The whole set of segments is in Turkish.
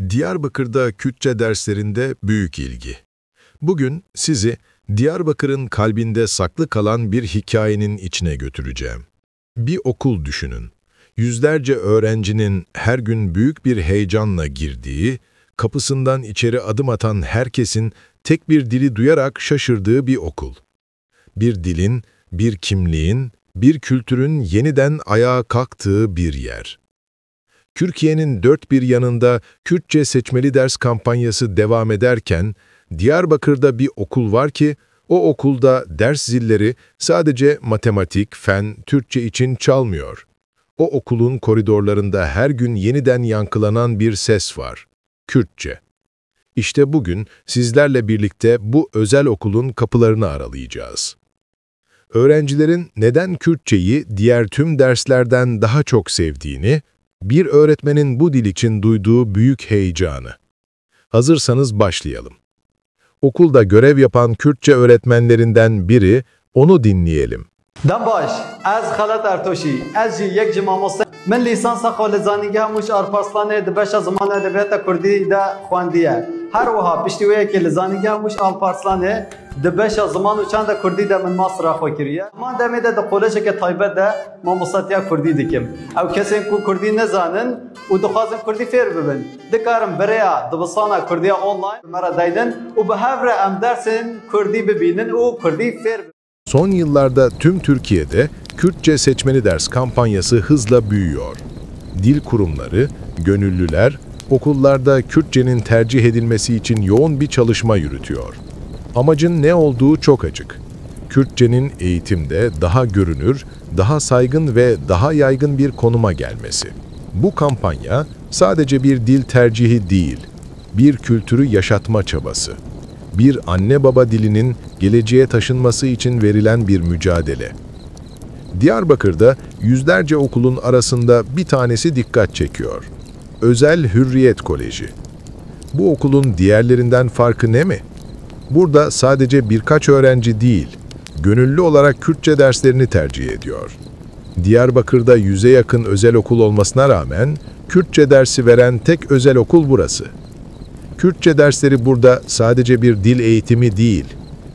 Diyarbakır'da Kürtçe derslerinde büyük ilgi. Bugün sizi Diyarbakır'ın kalbinde saklı kalan bir hikayenin içine götüreceğim. Bir okul düşünün. Yüzlerce öğrencinin her gün büyük bir heyecanla girdiği, kapısından içeri adım atan herkesin tek bir dili duyarak şaşırdığı bir okul. Bir dilin, bir kimliğin, bir kültürün yeniden ayağa kalktığı bir yer. Türkiye'nin dört bir yanında Kürtçe seçmeli ders kampanyası devam ederken, Diyarbakır'da bir okul var ki, o okulda ders zilleri sadece matematik, fen, Türkçe için çalmıyor. O okulun koridorlarında her gün yeniden yankılanan bir ses var. Kürtçe. İşte bugün sizlerle birlikte bu özel okulun kapılarını aralayacağız. Öğrencilerin neden Kürtçeyi diğer tüm derslerden daha çok sevdiğini, bir öğretmenin bu dil için duyduğu büyük heyecanı. Hazırsanız başlayalım. Okulda görev yapan Kürtçe öğretmenlerinden biri, onu dinleyelim. دنباش از خالد ارتوشی از جی یک جماموسته من لیسانس خالزانیگه موش آرپارسلانه دبش زمان ادبیات کردی ده خواندیه هر وها پشتیویه که لزانیگه موش آرپارسلانه دبش زمان و چند کردی ده من ماستر خوکریه من دمیده ده قولشه که تایبه ده ما مصاتیا کردی دکیم او کسی کو کردی نزانن و دخوازن کردی فیر ببن دکارم بریا دبستان کردی آنلاین مرا دایدن و به هفر ام درسن کردی ببینن و کردی فیر Son yıllarda tüm Türkiye'de Kürtçe seçmeli ders kampanyası hızla büyüyor. Dil kurumları, gönüllüler, okullarda Kürtçenin tercih edilmesi için yoğun bir çalışma yürütüyor. Amacın ne olduğu çok açık. Kürtçenin eğitimde daha görünür, daha saygın ve daha yaygın bir konuma gelmesi. Bu kampanya sadece bir dil tercihi değil, bir kültürü yaşatma çabası. Bir anne-baba dilinin geleceğe taşınması için verilen bir mücadele. Diyarbakır'da yüzlerce okulun arasında bir tanesi dikkat çekiyor. Özel Hürriyet Koleji. Bu okulun diğerlerinden farkı ne mi? Burada sadece birkaç öğrenci değil, gönüllü olarak Kürtçe derslerini tercih ediyor. Diyarbakır'da 100'e yakın özel okul olmasına rağmen, Kürtçe dersi veren tek özel okul burası. Kürtçe dersleri burada sadece bir dil eğitimi değil,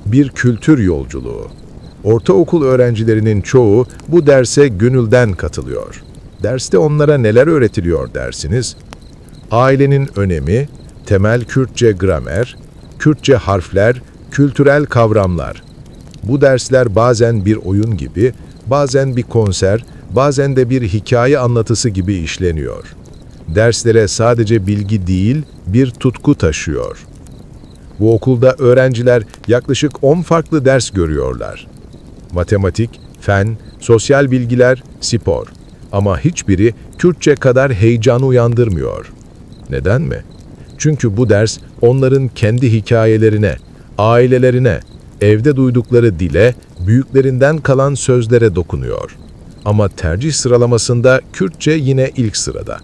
bir kültür yolculuğu. Ortaokul öğrencilerinin çoğu bu derse gönülden katılıyor. Derste onlara neler öğretiliyor dersiniz? Ailenin önemi, temel Kürtçe gramer, Kürtçe harfler, kültürel kavramlar. Bu dersler bazen bir oyun gibi, bazen bir konser, bazen de bir hikaye anlatısı gibi işleniyor. Derslere sadece bilgi değil, bir tutku taşıyor. Bu okulda öğrenciler yaklaşık 10 farklı ders görüyorlar. Matematik, fen, sosyal bilgiler, spor. Ama hiçbiri Kürtçe kadar heyecanı uyandırmıyor. Neden mi? Çünkü bu ders onların kendi hikayelerine, ailelerine, evde duydukları dile, büyüklerinden kalan sözlere dokunuyor. Ama tercih sıralamasında Kürtçe yine ilk sırada.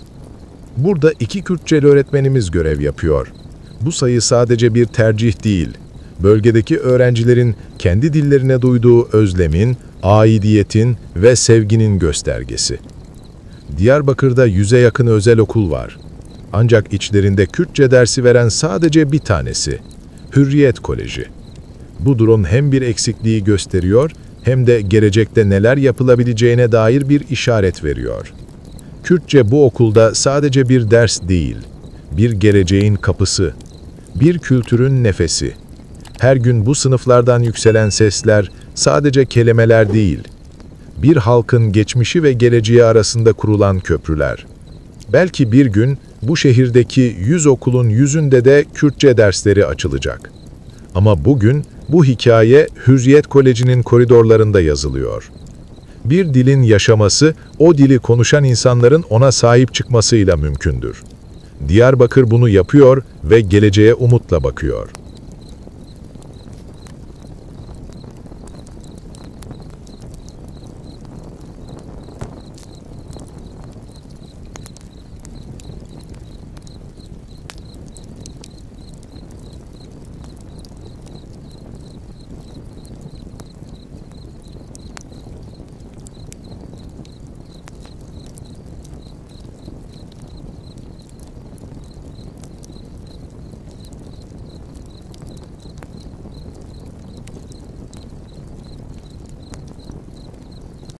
Burada 2 Kürtçeli öğretmenimiz görev yapıyor. Bu sayı sadece bir tercih değil, bölgedeki öğrencilerin kendi dillerine duyduğu özlemin, aidiyetin ve sevginin göstergesi. Diyarbakır'da 100'e yakın özel okul var. Ancak içlerinde Kürtçe dersi veren sadece bir tanesi, Hürriyet Koleji. Bu durum hem bir eksikliği gösteriyor, hem de gelecekte neler yapılabileceğine dair bir işaret veriyor. Kürtçe bu okulda sadece bir ders değil, bir geleceğin kapısı, bir kültürün nefesi. Her gün bu sınıflardan yükselen sesler sadece kelimeler değil, bir halkın geçmişi ve geleceği arasında kurulan köprüler. Belki bir gün bu şehirdeki 100 okulun 100'ünde de Kürtçe dersleri açılacak. Ama bugün bu hikaye Hürriyet Koleji'nin koridorlarında yazılıyor. Bir dilin yaşaması, o dili konuşan insanların ona sahip çıkmasıyla mümkündür. Diyarbakır bunu yapıyor ve geleceğe umutla bakıyor.